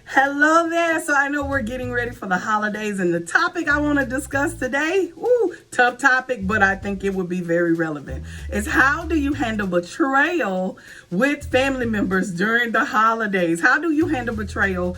Hello there. So I know we're getting ready for the holidays, and the topic I want to discuss today, tough topic, but I think it would be very relevant, is how do you handle betrayal with family members during the holidays? How do you handle betrayal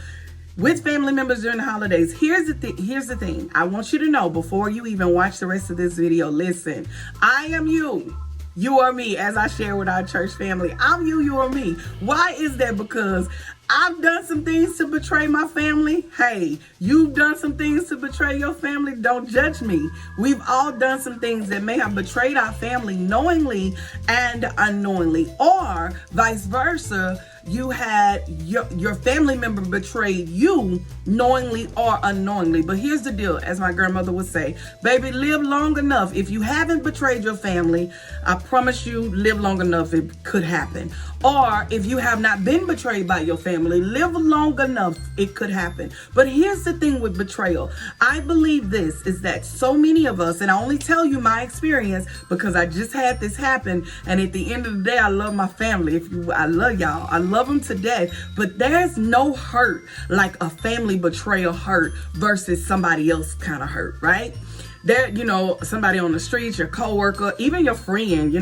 with family members during the holidays? Here's the thing. I want you to know before you even watch the rest of this video, listen, I am you. You are me, as I share with our church family. I'm you, you are me. Why is that? Because I've done some things to betray my family. Hey, you've done some things to betray your family. Don't judge me. We've all done some things that may have betrayed our family knowingly and unknowingly, or vice versa. You had your family member betrayed you knowingly or unknowingly. But here's the deal, as my grandmother would say, baby, live long enough. If you haven't betrayed your family, I promise you, live long enough, it could happen. Or if you have not been betrayed by your family, live long enough, it could happen. But here's the thing with betrayal. I believe this is that so many of us, and I only tell you my experience because I just had this happen, and at the end of the day, I love my family. I love y'all. I love them to death. But there's no hurt like a family betrayal hurt versus somebody else kind of hurt, right? There, somebody on the street, your coworker, even your friend,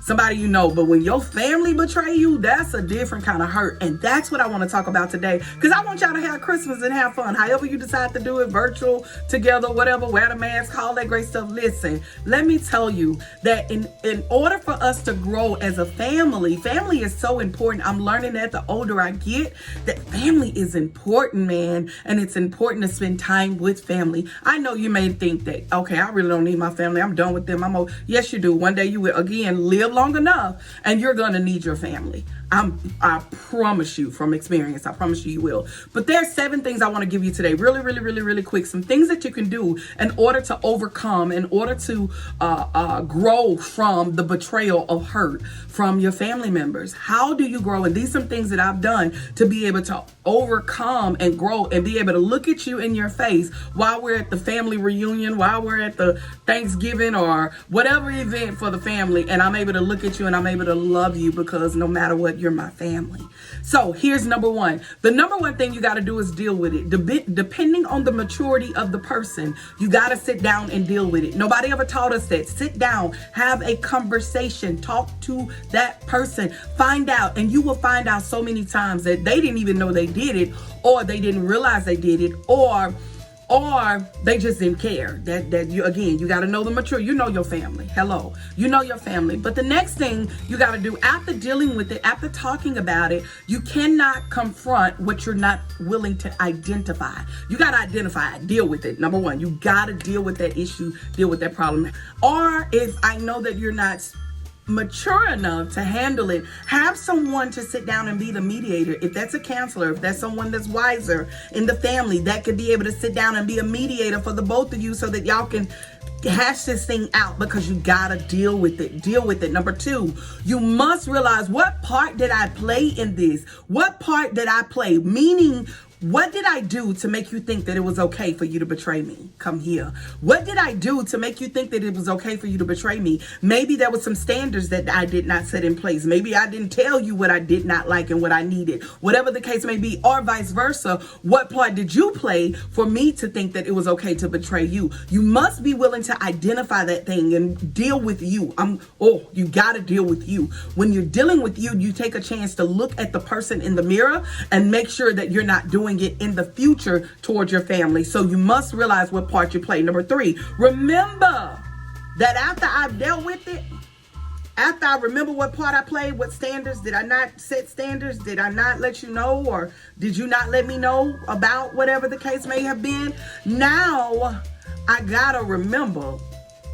somebody but when your family betray you, that's a different kind of hurt. And that's what I want to talk about today, because I want y'all to have Christmas and have fun. However you decide to do it, virtual, together, whatever, wear the mask, all that great stuff. Listen, let me tell you that in order for us to grow as a family is so important. I'm learning that the older I get, that family is important, man. And it's important to spend time with family. I know you may think that, okay, I really don't need my family. I'm done with them. Yes, you do. One day you will, again, live long enough and you're going to need your family. I promise you from experience. I promise you will. But there are 7 things I want to give you today. Really, really, really, really quick. Some things that you can do in order to overcome, in order to grow from the betrayal of hurt from your family members. How do you grow? And these are some things that I've done to be able to overcome and grow and be able to look at you in your face while we're at the family reunion, while we're at the Thanksgiving or whatever event for the family. And I'm able to look at you and I'm able to love you because no matter what, you're my family. So here's number 1. The number 1 thing you got to do is deal with it. Depending on the maturity of the person, you got to sit down and deal with it. Nobody ever taught us that. Sit down, have a conversation, talk to that person, find out. And you will find out so many times that they didn't even know they did it, or they didn't realize they did it, or they just didn't care. That you got to know the mature. You know your family. Hello. You know your family. But the next thing you got to do after dealing with it, after talking about it, you cannot confront what you're not willing to identify. You got to identify it, deal with it. Number 1, you got to deal with that issue, deal with that problem. Or if I know that you're not mature enough to handle it, have someone to sit down and be the mediator. If that's a counselor, if that's someone that's wiser in the family, that could be able to sit down and be a mediator for the both of you so that y'all can hash this thing out, because you gotta deal with it. Number 2, you must realize, what part did I play in this? What part did I play? Meaning, what did I do to make you think that it was okay for you to betray me? Come here. What did I do to make you think that it was okay for you to betray me? Maybe there was some standards that I did not set in place. Maybe I didn't tell you what I did not like and what I needed. Whatever the case may be, or vice versa. What part did you play for me to think that it was okay to betray you? You must be willing to identify that thing and deal with you. You got to deal with you. When you're dealing with you, you take a chance to look at the person in the mirror and make sure that you're not doing it in the future towards your family. So you must realize what part you play. Number 3, remember that after I've dealt with it, after I remember what part I played, what standards, did I not set standards? Did I not let you know? Or did you not let me know about whatever the case may have been? Now I gotta remember,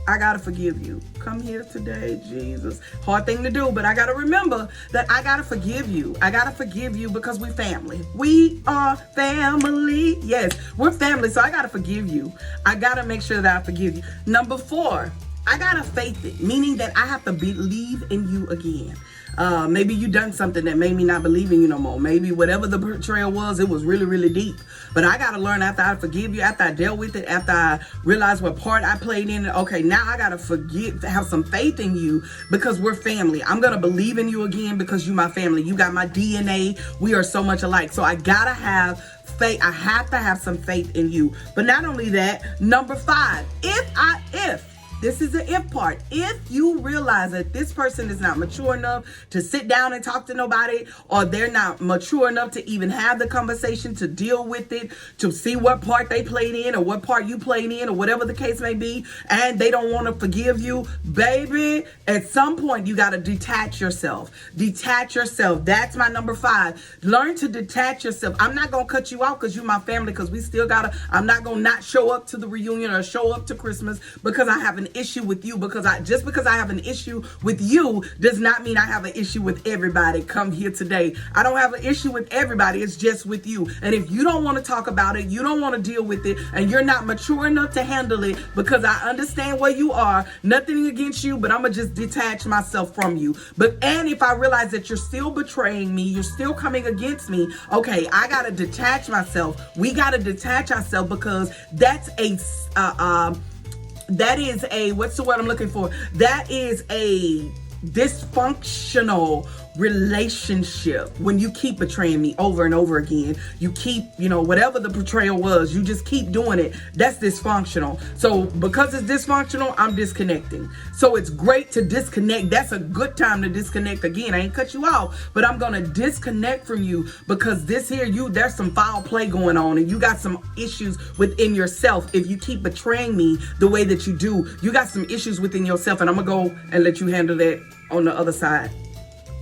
I gotta forgive you. Come here today, Jesus. Hard thing to do, but I gotta remember that I gotta forgive you. I gotta forgive you because we're family. We are family. Yes, we're family, so I gotta forgive you. I gotta make sure that I forgive you. Number 4, I gotta faith it, meaning that I have to believe in you again. Maybe you done something that made me not believe in you no more. Maybe whatever the betrayal was, it was really, really deep. But I got to learn after I forgive you, after I dealt with it, after I realized what part I played in it. Okay, now I got to forgive, have some faith in you because we're family. I'm going to believe in you again because you my family. You got my DNA. We are so much alike. So I got to have faith. I have to have some faith in you. But not only that, number 5, if this is the if part. If you realize that this person is not mature enough to sit down and talk to nobody, or they're not mature enough to even have the conversation, to deal with it, to see what part they played in or what part you played in or whatever the case may be, and they don't want to forgive you, baby, at some point you got to detach yourself. Detach yourself. That's my number 5. Learn to detach yourself. I'm not going to cut you out because you're my family, because we still got to, I'm not going to not show up to the reunion or show up to Christmas because I have an issue with you. Because I have an issue with you does not mean I have an issue with everybody. Come here today. I don't have an issue with everybody. It's just with you. And if you don't want to talk about it, you don't want to deal with it, and you're not mature enough to handle it, because I understand where you are, nothing against you, but I'm gonna just detach myself from you. And if I realize that you're still betraying me, you're still coming against me, okay, I gotta detach myself. We gotta detach ourselves, because that is a, what's the word I'm looking for? That is a dysfunctional relationship. When you keep betraying me over and over again, you keep, whatever the betrayal was, you just keep doing it. That's dysfunctional. So because it's dysfunctional, I'm disconnecting. So it's great to disconnect. That's a good time to disconnect. Again, I ain't cut you off, but I'm going to disconnect from you, because there's some foul play going on, and you got some issues within yourself. If you keep betraying me the way that you do, you got some issues within yourself, and I'm going to go and let you handle that on the other side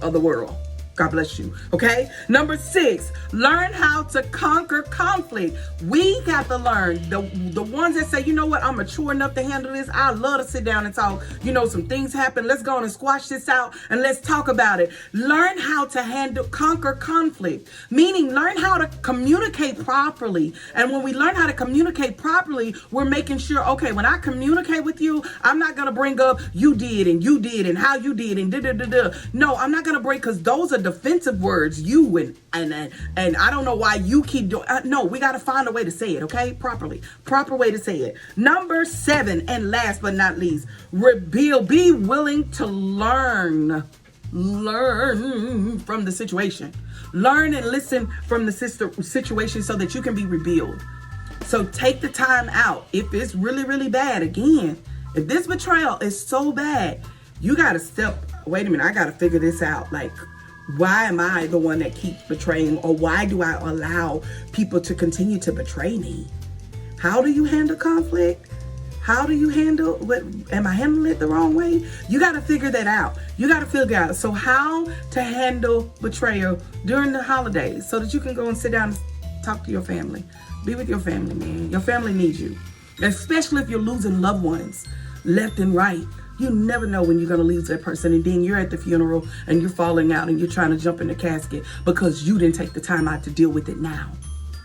of the world. God bless you. Okay. Number 6, learn how to conquer conflict. We got to learn, the ones that say, you know what, I'm mature enough to handle this. I love to sit down and talk. Some things happen. Let's go on and squash this out and let's talk about it. Learn how to conquer conflict, meaning learn how to communicate properly. And when we learn how to communicate properly, we're making sure, okay, when I communicate with you, I'm not going to bring up you did and how you did and da-da-da-da. No, I'm not going to bring, because those are defensive words. You and I don't know why you keep doing. No, we got to find a way to say it, okay? Proper way to say it. Number 7, and last but not least, be willing to learn from the situation. Learn and listen from the situation so that you can be rebuilt. So take the time out. If it's really, really bad, again, if this betrayal is so bad, you got to wait a minute, I got to figure this out. Like, why am I the one that keeps betraying, or why do I allow people to continue to betray me? How do you handle conflict? How do you handle what? Am I handling it the wrong way? You got to figure that out. You got to figure out. So how to handle betrayal during the holidays, so that you can go and sit down and talk to your family. Be with your family, man. Your family needs you, especially if you're losing loved ones left and right. You never know when you're going to lose that person, and then you're at the funeral and you're falling out and you're trying to jump in the casket because you didn't take the time out to deal with it now.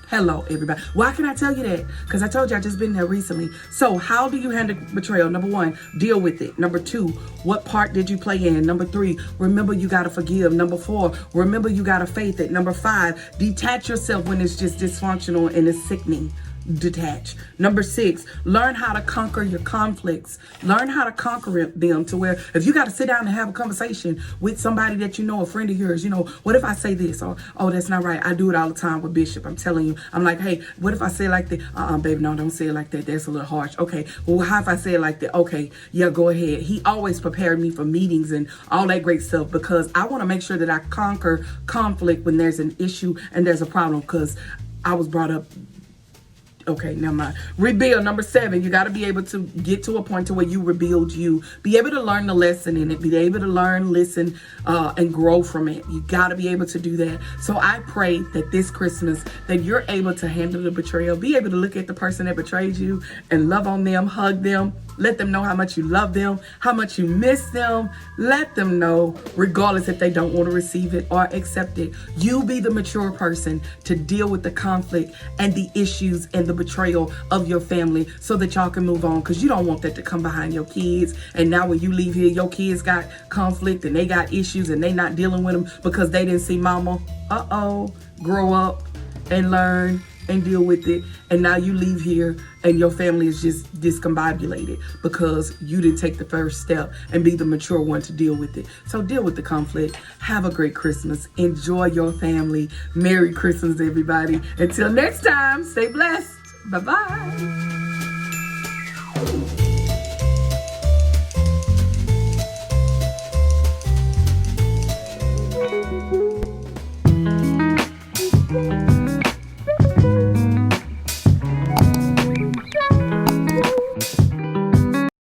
Hello, everybody. Why can I tell you that? Because I told you I just been there recently. So how do you handle betrayal? Number 1, deal with it. Number 2, what part did you play in? Number 3, remember you got to forgive. Number 4, remember you got to faith it. Number 5, detach yourself when it's just dysfunctional and it's sickening. Detach. Number 6, learn how to conquer your conflicts. Learn how to conquer them, to where if you got to sit down and have a conversation with somebody that you know, a friend of yours, what if I say this? Or, oh, that's not right. I do it all the time with Bishop. I'm telling you. I'm like, hey, what if I say it like that? Baby, no, don't say it like that. That's a little harsh. Okay, well, how if I say it like that? Okay, yeah, go ahead. He always prepared me for meetings and all that great stuff, because I want to make sure that I conquer conflict when there's an issue and there's a problem, because I was brought up. Okay, never mind. Rebuild. Number 7, you got to be able to get to a point to where you rebuild you. Be able to learn the lesson in it. Be able to learn, listen, and grow from it. You got to be able to do that. So I pray that this Christmas that you're able to handle the betrayal. Be able to look at the person that betrayed you and love on them, hug them. Let them know how much you love them, how much you miss them. Let them know, regardless if they don't want to receive it or accept it. You be the mature person to deal with the conflict and the issues and the betrayal of your family, so that y'all can move on, because you don't want that to come behind your kids. And now when you leave here, your kids got conflict and they got issues and they not dealing with them because they didn't see mama. Grow up and learn and deal with it, and now you leave here and your family is just discombobulated because you didn't take the first step and be the mature one to deal with it. So deal with the conflict. Have a great Christmas. Enjoy your family. Merry Christmas, everybody. Until next time, stay blessed. Bye-bye.